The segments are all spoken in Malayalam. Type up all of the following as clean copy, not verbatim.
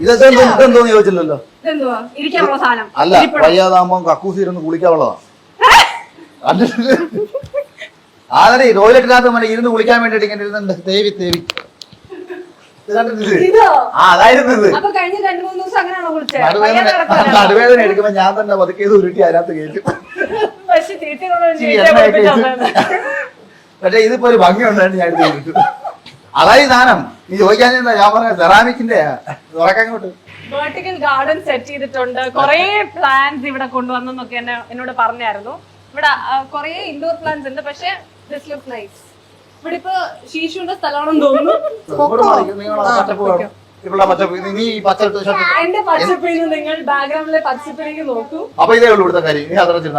ഇതെന്തോന്ന് ചോദിച്ചില്ലല്ലോ. അല്ല വയ്യാതാകുമ്പോ കക്കൂസി ഇരുന്ന് കുളിക്കാനുള്ളതാണ്. ആദ്യം ടോയ്ലറ്റിനകത്ത് മറ്റേ ഇരുന്ന് കുളിക്കാൻ വേണ്ടിട്ട് ഇങ്ങനെ ഇരുന്നുണ്ട്. തേവി അതായിരുന്നു നടുവേദന എടുക്കുമ്പോ ഞാൻ തന്നെ പതുക്കെ ഉരുട്ടി അതിനകത്ത് കയറ്റും. പക്ഷെ ഇതിപ്പോ ഒരു ഭംഗി ഉണ്ടായിരുന്നു. ഞാൻ എടുത്ത് അതായി സാധനം. നീ ചോദിക്കാൻ ഞാൻ പറഞ്ഞ സെറാമിക്കിന്റെ തുറക്കങ്ങോട്ട് വെർട്ടിക്കൽ ഗാർഡൻ സെറ്റ് ചെയ്തിട്ടുണ്ട്. കുറെ പ്ലാന്റ്സ് ഇവിടെ കൊണ്ടുവന്നൊക്കെ എന്നോട് പറഞ്ഞായിരുന്നു. ഇവിടെ കുറെ ഇൻഡോർ പ്ലാന്റ്സ് ഉണ്ട്. പക്ഷെ ദിസ് ലുക്സ് നൈസ്. ഇവിടെ ഇപ്പൊ ശീശുവിന്റെ സ്ഥലമാണെന്ന് തോന്നുന്നു. എന്റെ പച്ചപ്പിൽ നിങ്ങൾ ബാക്ക്ഗ്രൗണ്ടിലെ പച്ചപ്പിലേക്ക് നോക്കൂ. അപ്പൊ ഇതേ ഉള്ളൂ ഇവിടുത്തെ കാര്യം.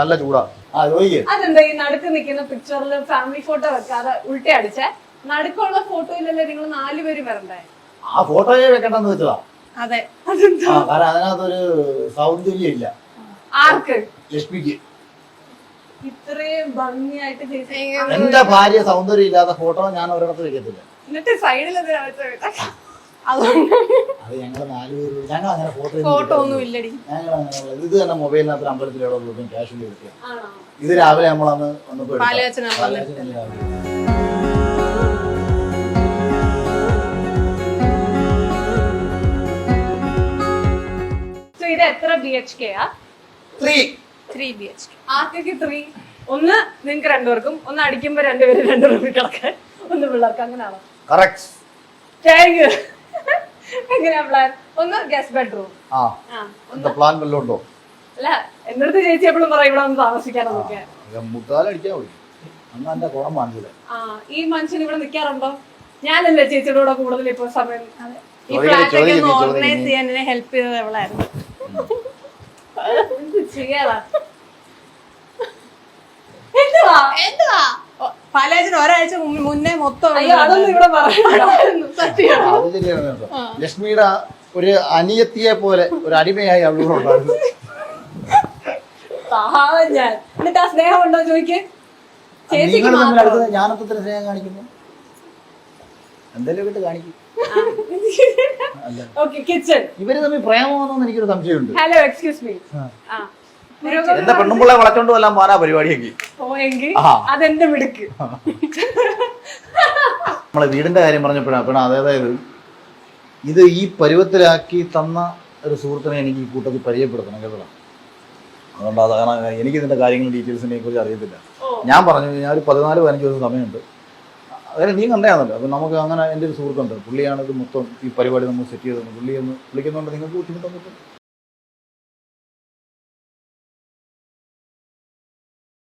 നല്ല ചൂടാ. അതെന്താ ഈ നടുക്ക് നിൽക്കുന്ന പിക്ചറിൽ ഫാമിലി ഫോട്ടോ വെക്കാതെ ഉൾട്ട അടിച്ചേ? നടുക്കുള്ള ഫോട്ടോയിലല്ലേ നിങ്ങൾ 4 പേര് വരണ്ടേ? ആ ഫോട്ടോയെ വെക്കണ്ടെന്ന് വെച്ചതാ. അതെ, അതിനകത്തൊരു സൗന്ദര്യം ഇല്ല. ആർക്ക്? ലക്ഷ്മിക്ക്. ഇത്രയും ഭംഗിയായിട്ട് എന്റെ ഭാര്യ സൗന്ദര്യം ഇല്ലാത്ത ഫോട്ടോ ഞാൻ ഒരിടത്ത് വെക്കത്തില്ല. എന്നിട്ട് സൈഡിൽ അത് ഞങ്ങള് 4 പേര് ഞങ്ങൾ അങ്ങനെ ഫോട്ടോ ഒന്നും ഇല്ലടി. ഇത് തന്നെ മൊബൈലിനകത്ത് അമ്പലത്തിലെവിടെ ക്യാഷ് എടുക്കുക. ഇത് രാവിലെ നമ്മളന്ന് വന്നപ്പോ ഇത് എത്ര BHK? 3 BHK. ആർക്കൊക്കെ 3? ഒന്ന് നിങ്ങക്ക് 2 പേർക്കും, ഒന്ന് അടിക്കുമ്പോ 2 പേര് 2 റൂമിൽ കിടക്കാൻ, ഒന്ന് പിള്ളേർക്ക്. അങ്ങനെയാണോ? എങ്ങനെയാ പ്ലാൻ? ഒന്ന് ഗസ്റ്റ് ബെഡ്റൂം. പ്ലാൻ വല്ലതും ഉണ്ടോ? അല്ല, എന്റെ അടുത്ത് ചേച്ചി എപ്പോഴും പറയും ഇവിടെ ഒന്ന് താമസിക്കാനൊക്കെ. ഈ മനുഷ്യൻ ഇവിടെ നിൽക്കാറുണ്ടോ? ഞാനല്ലേ ചേച്ചിയുടെ കൂടെ കൂടുതൽ ഇപ്പൊ സമയം. ഈ ഫ്ലാറ്റൊക്കെ ഒന്ന് ഓർഗനൈസ് ചെയ്യാൻ എന്നെ ഹെൽപ്പ് ചെയ്തത് എവളായിരുന്നു. എന്ത് ചെയ്യാതാ? പാലാജിന് ഒരാഴ്ച മുന്നേ മൊത്തം അതൊന്നും ഇവിടെ ലക്ഷ്മിയുടെ ഒരു അനിയത്തിയെ പോലെ ഒരു അടിമയായി അവളോടുണ്ടായിരുന്നു. ഞാൻ എന്നിട്ട് ആ സ്നേഹം ഉണ്ടോ ചോദിക്കേ? ഞാനപ്പോ സ്നേഹം കാണിക്കുന്നു. എന്തെങ്കിലും കാണിക്കും. ഇവര് തമ്മിൽ പ്രേമമാണെന്ന് എനിക്കൊരു സംശയമുണ്ട്. Hello, excuse me. എന്റെ പെണ്ണുമ്പിള്ളെ വളച്ചോണ്ട് വല്ലാൻ പോരാ പരിപാടിയെങ്കിൽ അതെന്റെ മിടുക്ക്. നമ്മളെ വീടിന്റെ കാര്യം പറഞ്ഞപ്പോഴാണ് അതായത് ഇത് ഈ പരുവത്തിലാക്കി തന്ന ഒരു സുഹൃത്തിനെ എനിക്ക് ഈ കൂട്ടത്തിൽ പരിചയപ്പെടുത്തണം കേട്ടോ. അതുകൊണ്ട് അതാണ് എനിക്ക് ഇതിന്റെ കാര്യങ്ങളും ഡീറ്റെയിൽസിനെ കുറിച്ച് അറിയത്തില്ല. ഞാൻ പറഞ്ഞു ഞാൻ ഒരു 14-15 ദിവസം സമയമുണ്ട്. അതായത് നീ കണ്ടയാണല്ലോ. അപ്പം നമുക്ക് അങ്ങനെ എൻ്റെ ഒരു സുഹൃത്തുണ്ട്. പുള്ളിയാണ് ഇത് മൊത്തം ഈ പരിപാടി നമ്മൾ സെറ്റ് ചെയ്തത്. പുള്ളി ഒന്ന് വിളിക്കുന്നുണ്ട്. നിങ്ങൾക്ക് ബുദ്ധിമുട്ടൊന്നും